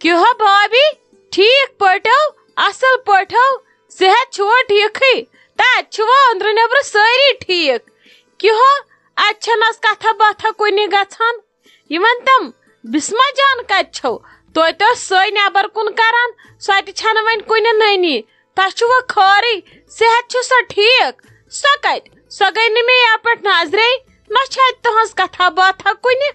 क्यों भाभी ठीक पटो असल पटो सेहत छो ठीक तुम अंदर नबर सारी ठीक क्यों अस कथा बाथा कुन गछान यमन तम बिस्मा जान कछो तो सो नबर कुन करान सो वन कुन ननी तस वो खारी सेहत सो ठीक सो कत सो गई नी मे पे नजरे ना तुज कथा बाथा कुन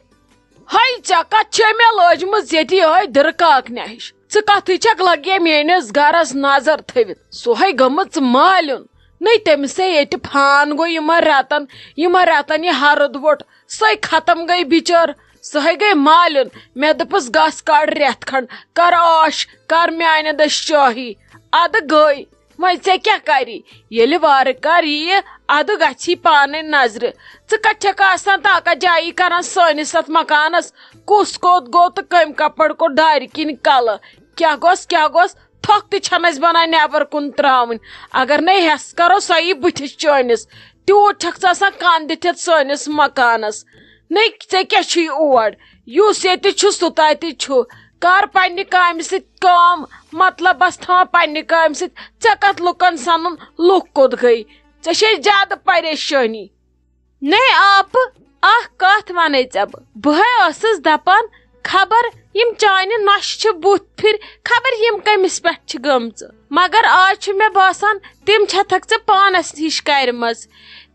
हाय चा कत मे लजम ये दरकाक नश कथी छक लगे मेनिस गरस नजर थवित सोहे गमच मालुन नहीं तमिस ये फान गो यम रतन यह हरद वोट सो खत्म गई बिचार सह गई मालुन मे दपस गस कड़ रेत खंड कर आश कर माने दस चाही अद गई वह ऐ क्या करी ये वार कर यह अद गी पान नजर कत ताकत जाई कर सनिस अत मकानस कुस कोत गो तो कम कपड़ को दार किन कल क्या गोस थोक तस बना नबर कुन त्रावन अगर न हेस करो सही बुथिस चनिस तूत छक कन दिथ सनिस मकानस नहीं ऐ क्या और युस ये सह तु कर पन्ने काम सम मतलब बस था पन्ने काम कत लुकन सन लुक कोत गई ऐ ज्यादा परेशानी नहीं आप कत वन बह दपान खबर यम चाने नश बुथ फिर खबर यम कमिस पे गमच मगर आज मे बासान तिम छथक पानस हिश करम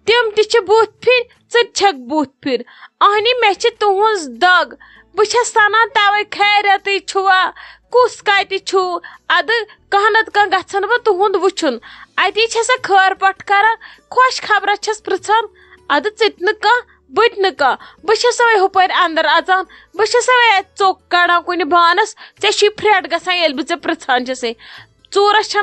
तिम ति बुथ फिर छक बुथ फिर अहनी मे तुहज दग बस सनान तवे खैरियत छुआ कुस कत अद कह नत कह गन बह तुंद वुन अति खर पट कर खुश खबर पृछान अद न कह बत न कह बस हुपर अंदर अचान बस चोक कड़ान कुन बानस ऐ फ्रेट गसान बह पृछान चूरस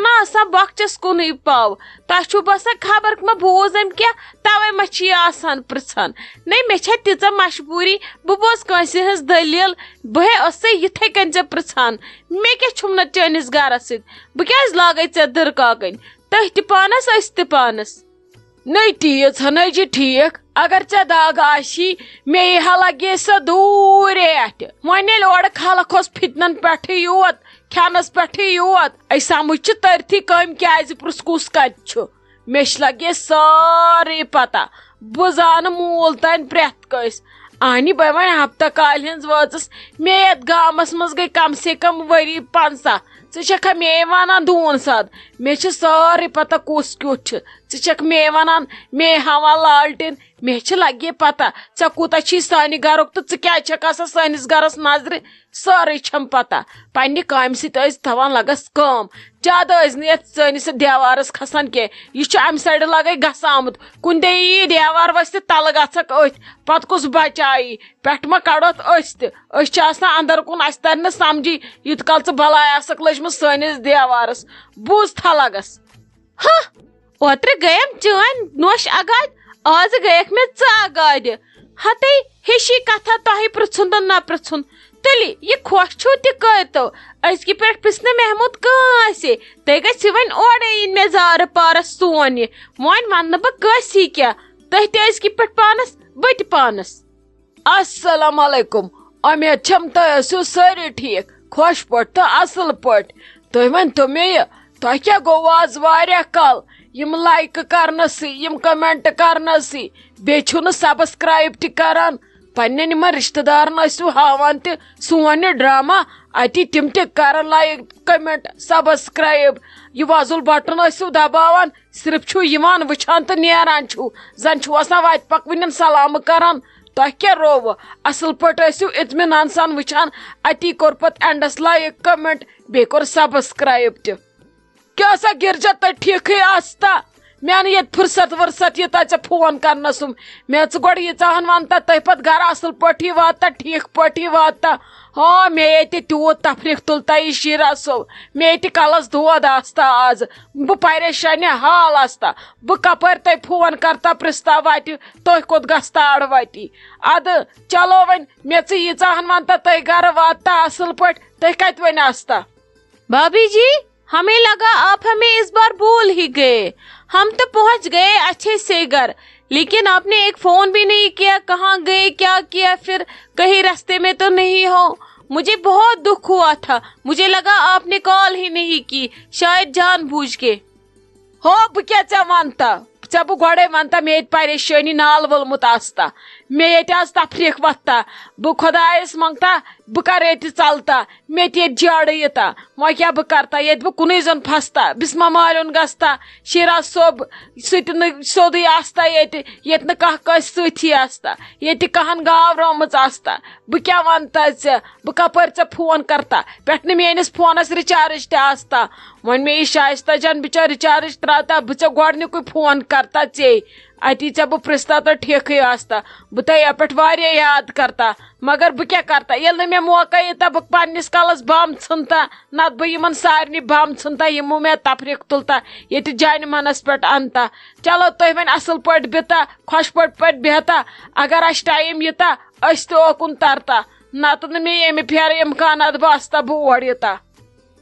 बख्चस कुन पाव तु बसा खबर मा बोज अम क्या तवे मा पृछान नहीं मे तीच मजबूरी बह बोज कंस हज दलील बह इथे कन ऐ पृछान मे क्या छुम चनिस गरस बह क्या लागे ऐ दरकाकन तह पानस अस पानस नहीं तीज हन जी ठीक अगर ऐ दाग आशी मे यह लगे सो दूर वन ओर खलक फितन पे योत खानस पे योत समझ तरथी कम क्या पुस कुस कत मे लगे सारे पता बह जान मूल तन प्रेथ कस आहनी बह वन हफ्ता काल हज वाचस मे ये गामस मज गई कम से कम वरी 50 ऐ मे वन दून सद मे सारे पता कुस क्युत ऐ मे वन मे हवा लालटेन मे लगे पता ऐ कूता सानि गरुक तो क्या सनिस गरस नजर सारे छम पता पन्ने काम सवान लगस कम ज्यादा सनिस देवारस खसान के यह अम साइड लगे गसा आमुत कुन दे यी देवार वस तल गक अथ पत कुस बचाई पे मा कड़ोत अंदर कुन अस तर न समझी यूत कल च बलाय लजम सनिस देवारस बूझ थलगस हाँ ओत्र गयम चन नोश अगाद आज गयक मे अगाद हते हेशी कथा तह पृछुन तो न पृछुन तली ये खुश छो तो अजक पे पिसने महमूद कसे तह गि वन ओडे इन मे जार पारस सोन वन वन बह कसी क्या तह तजक पे पानस बत पानस अस्सलाम वालेकुम उम्मीद छम तह सारे ठीक खुश पट तो असल पट तह वन तो मे तह क्या गो आज वारिया कल यम लाइक करनस यम कमेंट करनस बे सब्सक्राइब ति करान पन्ने निमन रिश्तेदारन हावान त सोन ड्रामा अति तिम त कर लाइक कमेंट सब्सक्राइब यह वजुल बटन दबावान सिर्फ छु यिवान वुछान तो नेरान छु जन छु आसान वत पकवन सलाम करान तह क्या रोव असल पट इत्मीनान सान वुछान अति कोर पत एंडस लाइक कमेंट बे कोर सब्सक्राइब त क्या सा गिरजा तो ठीक आस्ता मैंने ये फुर्सत वर्सत ये ते फोन करना सुम मे गोड़ ये चाहन वन तह पे गर असल पी वात ठीक पी वात हाँ मे ये तूत तफरीक तुलता शीरा सो मे ये कलस दोद आस्ता आज बह परेशान हाल आस्ता बह कपर तह फोन करता पृछता वत तुह कोत गस्ता अड़ वत अद चलो वन मे ये चाहन वन तह गर वात असल पट तह कत वन आस्ता भाभी जी हमें लगा आप हमें इस बार भूल ही गए हम तो पहुंच गए अच्छे से घर लेकिन आपने एक फोन भी नहीं किया कहाँ गए क्या किया फिर कहीं रास्ते में तो नहीं हो मुझे बहुत दुख हुआ था, मुझे लगा आपने कॉल ही नहीं की, शायद जानबूझ के। हो बह क्या वनता े बह गोड़े वनता मे परेशानी नाल वोलमुत आस्ता मे ये तफरीक वत्ता बह खुदायस मंगता बह कर ये चलता मे जड़ युता वो क्या बह करता ये बह कुन जन फसता बिस्मा मालिन गस्ता शीरा सोब सोद आस्ता ये कस सथी आस्ता ये कहन गाव रोमच आस्ता बह क्या वनता ऐ बह कपर ऐ फोन करता पे मेस फोनस रिचार्ज आस्ता वन मे शाइस्ता जान बिचार रिचार्ज त्राता बह गोडनिक फोन करता चे अति े बह पृछता तो ठीक आस्ता बह तया पे याद करता मगर बह क्या करता ये मे मौका युता बह पन्निस कलस बम ढुनता नत बह सारे बम ढुनता यमो मे तफरीक तुलता ये जान मनस पे अनता चलो तुम वन असल पे बिता खुश पे बेहता अगर अस टाइम युता अस ओकुन तरता नत मे ये फेर इम्कान बसता बह और युता।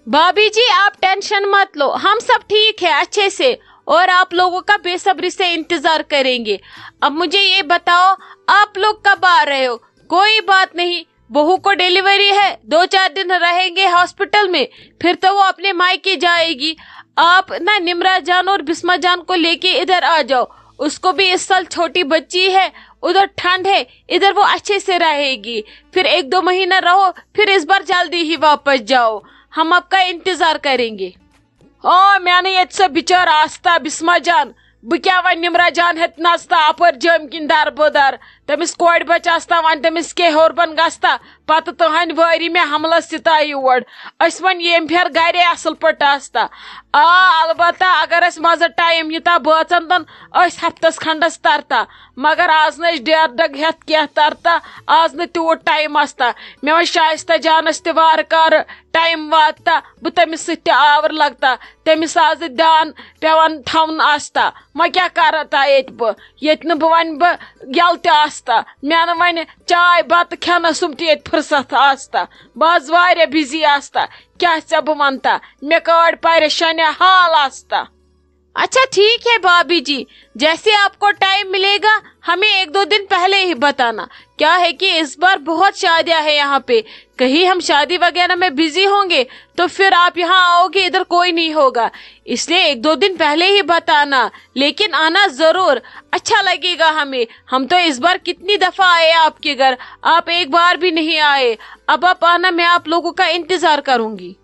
भाभी जी आप टेंशन मत लो, हम सब ठीक है अच्छे से और आप लोगों का बेसब्री से इंतजार करेंगे। अब मुझे ये बताओ आप लोग कब आ रहे हो? कोई बात नहीं, बहू को डिलीवरी है, 2-4 दिन रहेंगे हॉस्पिटल में, फिर तो वो अपने मायके जाएगी। आप ना निम्रा जान और बिस्मा जान को लेके इधर आ जाओ, उसको भी इस साल छोटी बच्ची है, उधर ठंड है, इधर वो अच्छे से रहेगी। फिर 1-2 महीना रहो, फिर इस बार जल्दी ही वापस जाओ, हम आपका इंतजार करेंगे। हाँ मैंने ये बिचार आस्ता बिस्मा जान बह क्या वन निम्रा जान हेत नस्ता अपर जम किन दर बदर तमिस कोड़ बच आस्ता वन तमिस के होरबन गस्ता पत तहन वारी में हमला सिता योर अस वन येम फेर गरे असल पट आस्ता अलबत्ता अगर अस मज टाइम युता बचन तन अस हफ्तस खंडस तरता मगर आज न डेर डग हेत क्या तरता आज न तूत टाइम आस्ता मे वन शाइस्ता जानस ते वार कार टाइम वाता बह तमिस सत आवर लगता तमिस आज ध्यान पेवन थवन आस्ता मैं क्या करता ये बह वन बह यल आस्ता मे वन चाय बत खेनसुम ते फुर्सत आस्ता बह वारिया बिजी आस्ता क्या े बह वनता मे कड़ परेशानी हाल आस्ता। अच्छा ठीक है भाभी जी, जैसे आपको टाइम मिलेगा हमें 1-2 दिन पहले ही बताना। क्या है कि इस बार बहुत शादियां हैं यहाँ पे, कहीं हम शादी वगैरह में बिजी होंगे तो फिर आप यहाँ आओगे, इधर कोई नहीं होगा, इसलिए 1-2 दिन पहले ही बताना, लेकिन आना जरूर, अच्छा लगेगा हमें। हम तो इस बार कितनी दफा आए आपके घर, आप एक बार भी नहीं आए। अब आप आना, मैं आप लोगों का इंतजार करूंगी।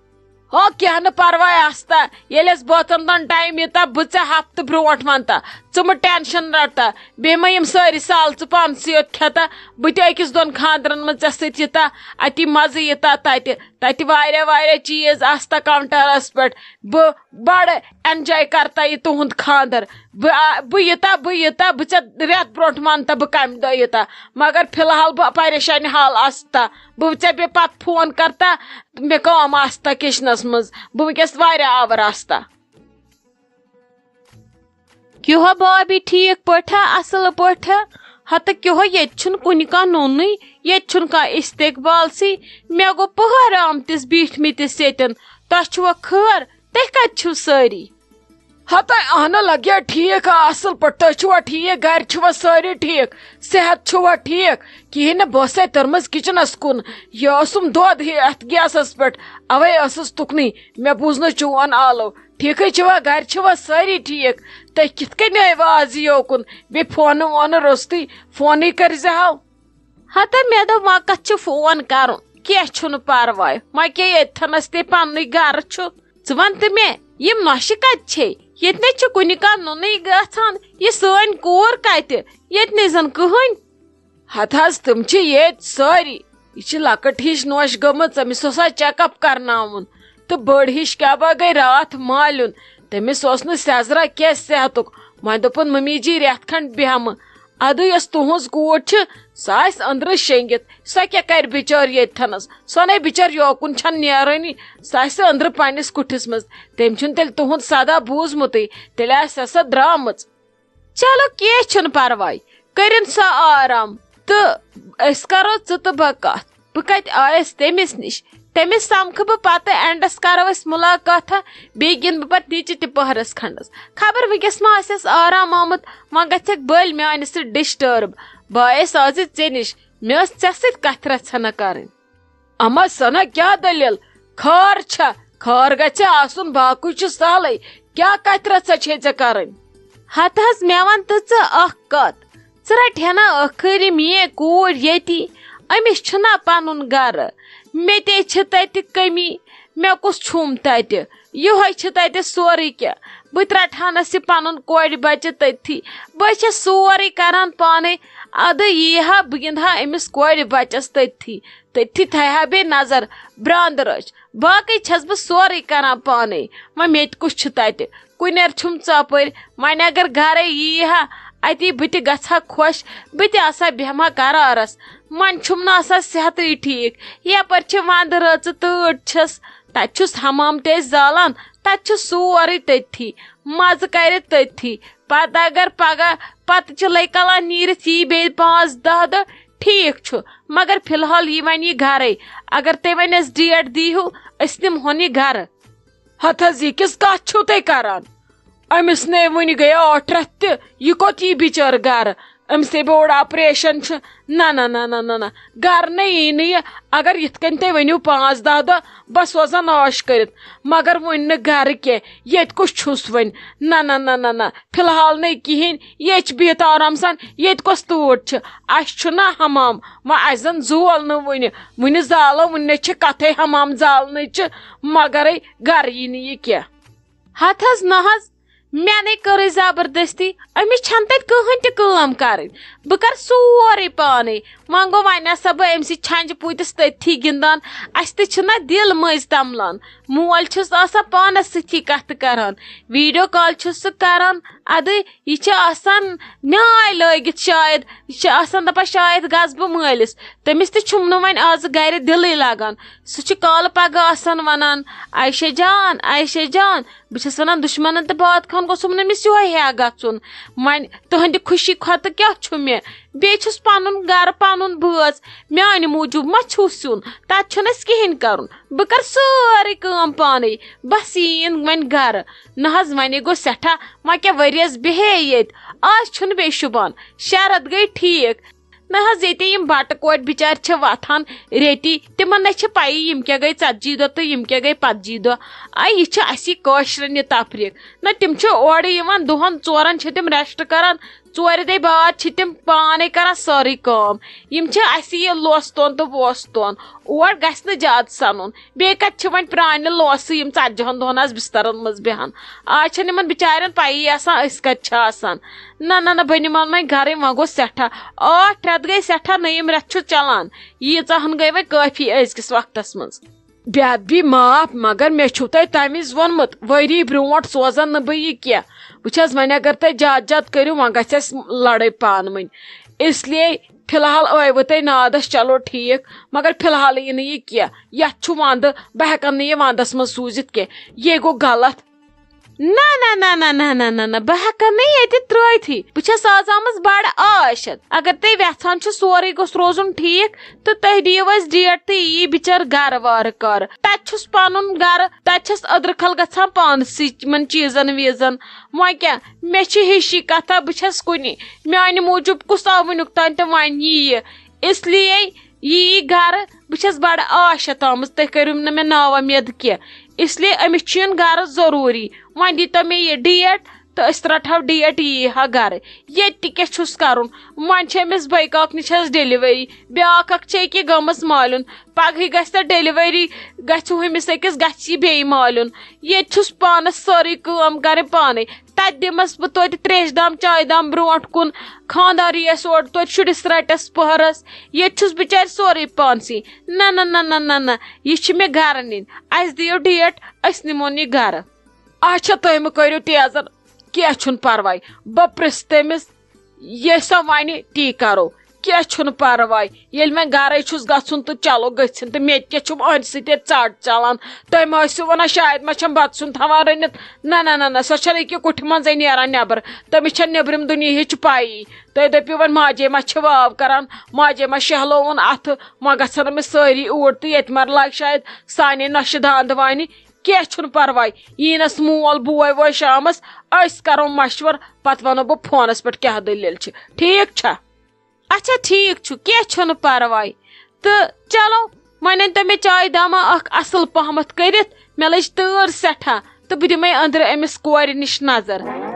हो क्या न परवाह आस्ता ये बचन तन टाइम युता बह हफ्त ब्रोट वनता च टेंशन रटता बे यम सारी साल च पान सत खेता बह अकिस 2 खानदरन मन े युता अति मज युता तत वारिया चीज आस्ता काउंटरस पे बह बड़ एंजॉय करता ये तुहद खानदर बह युता बह रेत ब्रोट वनता बह कम दह युता मगर फिलहाल बह परेशानी हाल आस्ता बह बे पत फोन करता मे कम आस्ता किचनस मज बह वस वारिया आवर आस्ता। क्यों भाभी ठीक पठा असल पठा हत क्यों ये कुन का नोन ये का इस्तकबाल सी मे गो पहर आमतिस बीठ मितिस येतन तुआ खर तुह कत सारी हत अहन लगे ठीक असल पे तुआ ठीक घर छुआ सारी ठीक सेहत छुआ ठीक कहें बस तरमज किचनस कुन यम दोद अत गैसस पे अवे तुकनी मे बूज न चोन आलो ठीक छुआ घर छुआ सारी ठीक तुह कित कन आज योकुन बे फोन वोन रोस्ती फोन कर हत मे दो वा कत फोन कर क्या परवाह वा क्या येथनस ते पन घर वन तो मे यम नशे कत ये कुन नुन गन ये सन कोर कत ये जन कहन हत तम ये सारी यह लकट हिश नोश गमत अमिस चेकअप करनाउन तो बड़ हिश क्या गई रात मालून तमिस सेजरा क्या सेहतुक वो दोपन मम्मी जी रेत खंड बेहम अद यस तुहज कूर सह अंदर शेंगित सह क्या कर बिचार येथनस सो बिचार योकुन नेरानी सह अंदर पन्निस कुठिस मज तम तेल तुहद सदा बूजमुत तेल सा द्राम। चलो क्या परवाह करिन सा आराम तो करो तो बह कत बह कत आयस तमिस निश तमिस समख बह पत एंडस करो मुलाकात बे गिन बह नीचे तिपहरस खंडस खबर वस मा आराम आमुत वह गक बल मान डिस्टर्ब बह आज ऐ निश मे े कथ रचना कर اما سنا کیا دلیل خار چھا خار گژھِ آسُن باقٕے چھُ سہلٕے کیا کتھ رژھا چھے ژےٚ کرٕنۍ ہت حظ مےٚ ون تہٕ ژٕ اکھ کتھ ژٕ رٹہِ نا ٲخٕر میٲنۍ کوٗر ییٚتی أمِس چھُنا پنُن گرٕ مےٚ تے چھِ تتہِ کٔمی مےٚ کُس چھُم تتہِ یِہوے چھِ تتہِ سورُے کینٛہہ بہٕ تہِ رٹہانس یہِ پنُن کورِ بچہِ تٔتھی بہٕ چھس سورُے کران پانے ادٕ یی ہا بہٕ گِنٛدٕ ہا أمِس کورِ بچس تٔتھی تٔتھی تھایہِ ہا بیٚیہِ نظر براند رٲچھ باقٕے چھس بہٕ سورُے کران پانے وۄنۍ مےٚ تہِ کُس چھُ تتہِ کُنیر چھُم ژۄپٲرۍ وۄنۍ اگر گرے یی ہا اتی بہٕ تہِ گژھٕ ہا خۄش بہٕ تہِ آسہٕ ہا بیٚہمہٕ ہا کرارس وۄنۍ چھُم نہٕ آسان صحتٕے ٹھیٖک یپٲرۍ چھِ ونٛدٕ رٲژٕ تۭر چھس تتہِ چھُس حمام تہِ أسۍ زالان تتہِ چھُ سورُے تٔتھی مزٕ کرِ تٔتھی پتہٕ اگر پگہہ پتہٕ چلے کلان نیٖرِتھ یی بیٚیہِ 5-10 دۄہ ٹھیٖک چھُ مگر فی الحال یی وۄنۍ یہِ گرے اگر تُہۍ وۄنۍ اَسہِ ڈیٹ دیٖہِو أسۍ نِمہون یہِ گرٕ ہتھ حظ یہِ کِژھ کتھ چھِو تُہۍ کران أمِس نے وُنہِ گٔیے 8 رٮ۪تھ تہِ یہِ کوٚت یی بِچٲر گرٕ أمسے بوٚڑ آپریشن چھُ نہ نہ نہ نہ نہ نہ گرٕ نے یی نہٕ یہِ اگر یِتھ کٔنۍ تُہۍ ؤنِو 5-10 دۄہ بہٕ سوزن عٲش کٔرِتھ مگر وُنہِ نہٕ گرٕ کینٛہہ ییٚتہِ کُس چھُس وۄنۍ نہ نہ نہ نہ نہ فی الحال نہٕ کِہینۍ ییٚتہِ چھِ بِہِتھ آرام سان ییٚتہِ کۄس تۭر چھِ اَسہِ چھُنہ حمام وۄنۍ اَسہِ زن زول نہٕ وُنہِ زالو وُنہِ چھِ کتھے حمام زالنٕچ مگرے گرٕ یی نہٕ یہِ کینٛہہ ہتھ حظ نہ حظ مےٚ نے کٔرٕے زبردستی أمِس چھنہٕ تتہِ کٕہٕنۍ تہِ کٲم کرٕنۍ بہٕ کرٕ سورُے پانے وۄنۍ گوٚو وۄنۍ آسا بہٕ أمۍ سٕے چھنجہِ پوٗتِس تٔتھی گِنٛدان اسہِ تہِ چھُنہ دِل مٔنٛزۍ تملان مول چھُس آسان پانس سۭتی کتھٕ کران ویڈیو کال چھُس سُہ کران ادٕ یہِ چھِ آسان نیاے لٲگِتھ شاید یہِ چھِ آسان دپان شاید گژھٕ بہٕ مٲلِس تٔمِس تہِ چھُم نہٕ وۄنۍ آزٕ گرِ دِلٕے لگان سُہ چھُ کالہٕ پگہہ آسان ونان عایشہ جان بہٕ چھس ونان دُشمنن تہٕ بات خان گوٚژھُم نہٕ أمِس یِہوے ہیٚکھ گژھُن وۄنۍ تُہنٛدِ خوشی کھۄتہٕ کیٛاہ چھُ مےٚ بیٚیہِ چھُس پنُن گرٕ پنُن بٲژ میانہِ موٗجوٗب ما چھُس یُن تتہِ چھُنہٕ اسہِ کہیٖنۍ کرُن بہٕ کرٕ سٲرٕے کٲم پانے بس یِیِن وۄنۍ گرٕ نہ حظ وۄنۍ گوٚو سٮ۪ٹھاہ وۄنۍ کیٛاہ ؤرۍیس بیہے ییٚتہِ آز چھُنہٕ بیٚیہِ شوٗبان شرط گٔے ٹھیٖک نہ حظ ییٚتہِ یِم بٹہٕ کورِ بِچارِ چھِ وۄتھان ریتی تِمن نہ چھِ پَیی یِم کیٛاہ گٔے 40 دۄہ تہٕ یِم کیٛاہ گٔے 25 دۄہ یہِ چھِ اسی کٲشرٮ۪ن یہِ تفریٖق نہ تِم چھِ اورٕ یِوان دۄہن 4 چھِ تِم ریسٹ کران 4 دۄہہِ بعد چھِ تِم پانے کران سٲرٕے کٲم یِم چھِ اسی یہِ لوسہٕ تہٕ ووسہٕ اور گژھِ نہٕ زیادٕ سنُن بیٚیہِ کتہِ چھِ وۄنۍ پرانہِ لوسہٕ یِم 40 دۄہن آسہٕ بسترن منٛز بیہان آز چھنہٕ یِمن بِچارٮ۪ن پَیی آسان أسۍ کتہِ چھِ آسان نہ نہ نہ بہٕ نِمن وۄنۍ گرے وۄنۍ گوٚو سٮ۪ٹھاہ 8 رٮ۪تھ گٔے سٮ۪ٹھاہ نٔیِم رٮ۪تھ چھُ چلان ییٖژاہن گٔے وۄنۍ کٲفی أزکِس وقتس منٛز بے معاف مگر مےٚ چھُو تۄہہِ تمہِ وِزِ ووٚنمُت ؤری برونٛٹھ سوزن نہٕ بہٕ یہِ کینٛہہ بہٕ چھس وۄنۍ اگر تُہۍ زیادٕ کٔرِو وۄنۍ گژھِ اسہِ لڑٲے پانہٕ ؤنۍ اس لیے فی الحال ٲیوٕ تُہۍ نادس چلو ٹھیٖک مگر فی الحال یی نہٕ یہِ کینٛہہ یتھ چھُ ونٛدٕ بہٕ ہٮ۪کن نہٕ یہِ ونٛدس منٛز سوٗزِتھ کینٛہہ یے گوٚو غلط نہ نہ نہ نہ نہ نہ نہ نہ بہٕ ہٮ۪کن نہٕ ییٚتہِ ترٲیتھٕے بہٕ چھس آز آمٕژ بڑٕ عٲشت اگر تُہۍ ویژھان چھِو سورُے گوٚژھ روزُن ٹھیٖک تہٕ تُہۍ دِیِو اسہِ ڈیٹ تہٕ یی بِچٲر گرٕ وارٕ کارٕ تتہِ چھُس پنُن گرٕ تتہِ چھس أدرٕ کھل گژھان پانسٕے یِمن چیٖزن ویٖزن وۄنۍ کیٛاہ مےٚ چھِ ہِشی کتھا بہٕ چھس کُنی میانہِ موٗجوٗب کُس آو وُنیُک تام تہٕ وۄنۍ ییہِ اس لیے یی گرٕ بہٕ چھس بڑٕ عٲشت آمٕژ تُہۍ کٔرِو نہٕ مےٚ ناوٕ میٚد کینٛہہ اس لیے أمِس چھُ یُن گرٕ ضروٗری وۄنۍ دیٖتو مےٚ یہِ ڈیٹ تہٕ أسۍ رٹہو ڈیٹ یی ہا گرٕ ییٚتہِ تہِ کیٛاہ چھُس کرُن وۄنۍ چھِ أمِس بٲے کاکنہِ چھس ڈیلؤری بیاکھ اکھ چھِ أکیاہ گٔمٕژ مالیُن پگہٕے گژھِ تتھ ڈیلؤری گژھِ ہُمِس أکِس گژھِ یہِ بیٚیہِ مالیُن ییٚتہِ چھُس پانس سٲرٕے کٲم کرٕنۍ پانے تتہِ دِمس بہٕ توتہِ تریشہِ دام چایہِ دام برونٛٹھ کُن خانٛدار یِیس اورٕ توتہِ شُرِس رٹس پٔہرس ییٚتہِ چھُس بِچارِ سورُے پانسٕے نہ نہ نہ نہ نہ نہ یہِ چھِ مےٚ گرٕ نِنۍ اسہِ دِیِو ڈیٹ أسۍ نِمون یہِ گرٕ اچھا تُہۍ مہٕ کٔرِو تیزر کینٛہہ چھُنہٕ پرواے بہٕ پرژھٕ تٔمِس یہِ سۄ وَنہِ تی کرو کینٛہہ چھُنہٕ پرواے ییٚلہِ وۄنۍ گرے چھُس گژھُن تہٕ چلو گٔژھِنۍ تہٕ مےٚ تہِ کیٛاہ چھُم أہنٛدِ سۭتۍ ییٚتہِ ژٹ چلان تُہۍ ما ٲسِو ونان شاید ما چھم بتہٕ سیُن تھاوان رٔنِتھ نہ نہ نہ نہ سۄ چھنہٕ أکیاہ کُٹھِ منٛزے نیران نٮ۪بر تٔمِس چھنہٕ نیبرِم دُنیہِچ پَیی تُہۍ دٔپِو وۄنۍ ماجے ما چھِ واو کران ماجے ما شہلووُن اَتھٕ وۄنۍ گژھن أمِس سٲری اوٗرۍ تہٕ ییٚتہِ ما لگہِ شاید سانے نۄشہِ داندٕ وانہِ کینٛہہ چھُنہٕ پرواے ییٖنس مول بوے ووے شامس أسۍ کرو مشور پتہٕ ونو بہٕ فونس پٮ۪ٹھ کیٛاہ دٔلیٖل چھِ ٹھیٖک چھا اچھا ٹھیٖک چھُ کینٛہہ چھُنہٕ پرواے تہٕ چلو ون تو मे चाय दामा अख असल पहमत करित मे लज तौर सठा तो बह दिमे अंदर अमिस कोर निश नजर।